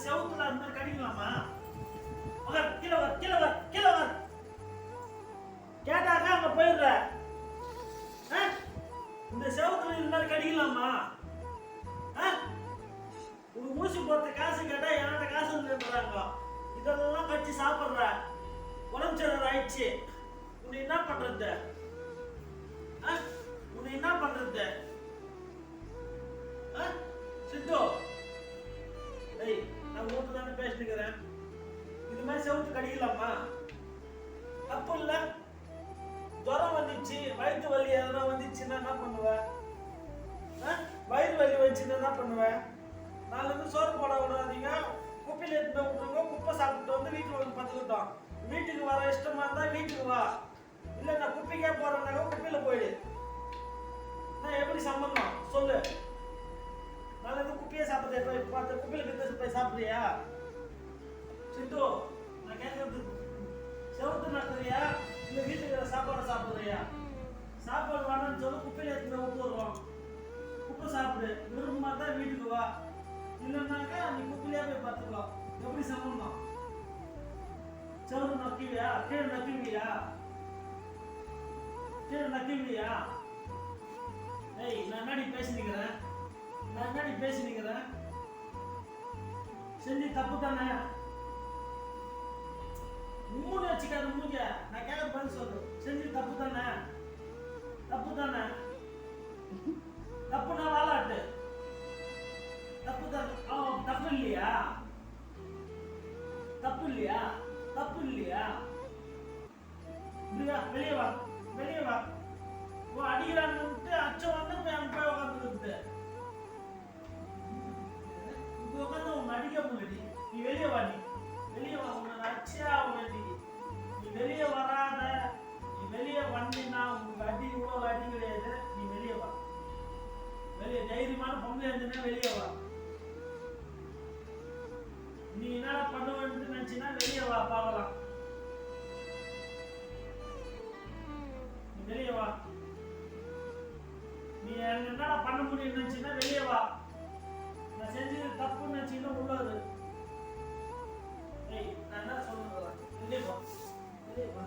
செவுத்துல அந்த மாதிரி கடிக்கலாமா? மகன் கீழே வர கீழே வர கீழே வர கேட்டாக்கா அங்க போயிடுற. இந்த செவுத்துல இந்த மாதிரி கடிக்கலாமா? ஒரு ஊசி போட்ட காசு கேட்டா என்னோட காசு வந்துடுறாங்க. இதெல்லாம் கட்சி சாப்பிட்ற உடம்பு சரியில்லை ஆயிடுச்சு. உன்னை என்ன பண்றது? உன்னை என்ன பண்றது? சித்து ஏய், நான் மூட்டு தானே பேசினுக்கிறேன். இது மாதிரி செவுத்து கடிக்கலாமா? தப்பு இல்ல. ஜுரம் வந்துச்சு, வயிற்று வலி எதனா வந்துச்சுன்னா என்ன பண்ணுவேன்? வயிறு வலி வந்துச்சுன்னா என்ன பண்ணுவேன்? நாளைக்கு சோறு போட விடாதீங்க, குப்பையில எடுத்து விட்டுருங்க. குப்பை சாப்பிட்டு வந்து வீட்டுல வந்து பத்துக்கிட்டோம். வீட்டுக்கு வர இஷ்டமா இருந்தா வீட்டுக்கு வா, இல்ல நான் குப்பைக்கே போறேன்னாக்க குப்பையில போயிடு. நான் எப்படி சம்பந்தம் சொல்லு? நாளைக்கு குப்பையை சாப்பிட்டு பார்த்து குப்பையில போய் சாப்பிடுறியா? சித்து, நான் கேட்கறது செவத்து நடத்துறியா இல்ல வீட்டுக்கு சாப்பாடு சாப்பிடுறியா? சாப்பாடு வேணும்னு சொல்லி குப்பையில எடுத்து விட்டு வருவோம். குப்பை சாப்பிடு, விரும்பமா தான் வீட்டுக்கு வா, இல்லைன்னாக்கா நீ குப்பையிலே போய் பார்த்துக்கோ. எப்படி சம்பந்தம்? செவத்து நக்கிவியா? கீழே நக்கிவியா? கீழே நக்கிவியா? ஏய், நான் என்னடி பேசினுக்கிறேன்? நான் என்னடி பேசினுக்கிறேன்? செஞ்சு தப்பு தானே? மூணு வச்சுக்காத மூஞ்ச. நான் கேட்க பதில் சொல்லு. செஞ்சு தப்பு தானே? தப்பு தானே? தப்புனா வாழாட்டு. தப்பு தானே? தப்பு இல்லையா? தப்பு இல்லையா? தப்பு இல்லையா? வெளியே வா, வெளியே வா. அடிக்கிறான்னு அச்சம் வந்து போய் உட்காந்துருக்கு. இங்க உட்காந்து உன்னை அடிக்க முடியல. நீ வெளியே வா, நீ வெளியே வா. உன்னை அடிச்சா உனக்கு நீ வெளியே வராத. நீ வெளியே வந்தீங்கன்னா உங்களுக்கு அடி இவ்வளவு அடி கிடையாது. நீ வெளியே வா, வெளியே. தைரியமான பொம்பளை இருந்துன்னா வெளியே வா. நீ என்ன பண்ணுவேன்னு நினைச்சின்னா வெளியே வா, பார்க்கலாம். நீ வெளியே வா. நீ என்னடா பண்ண முடியும்னு நினைச்சின்னா வெளியே வா. நான் செஞ்சது தப்புன்னு நினைச்சின்னா உள்ளது. ஏய், நான் என்ன சொல்றேன்? வெளியே வா, வெளியே வா.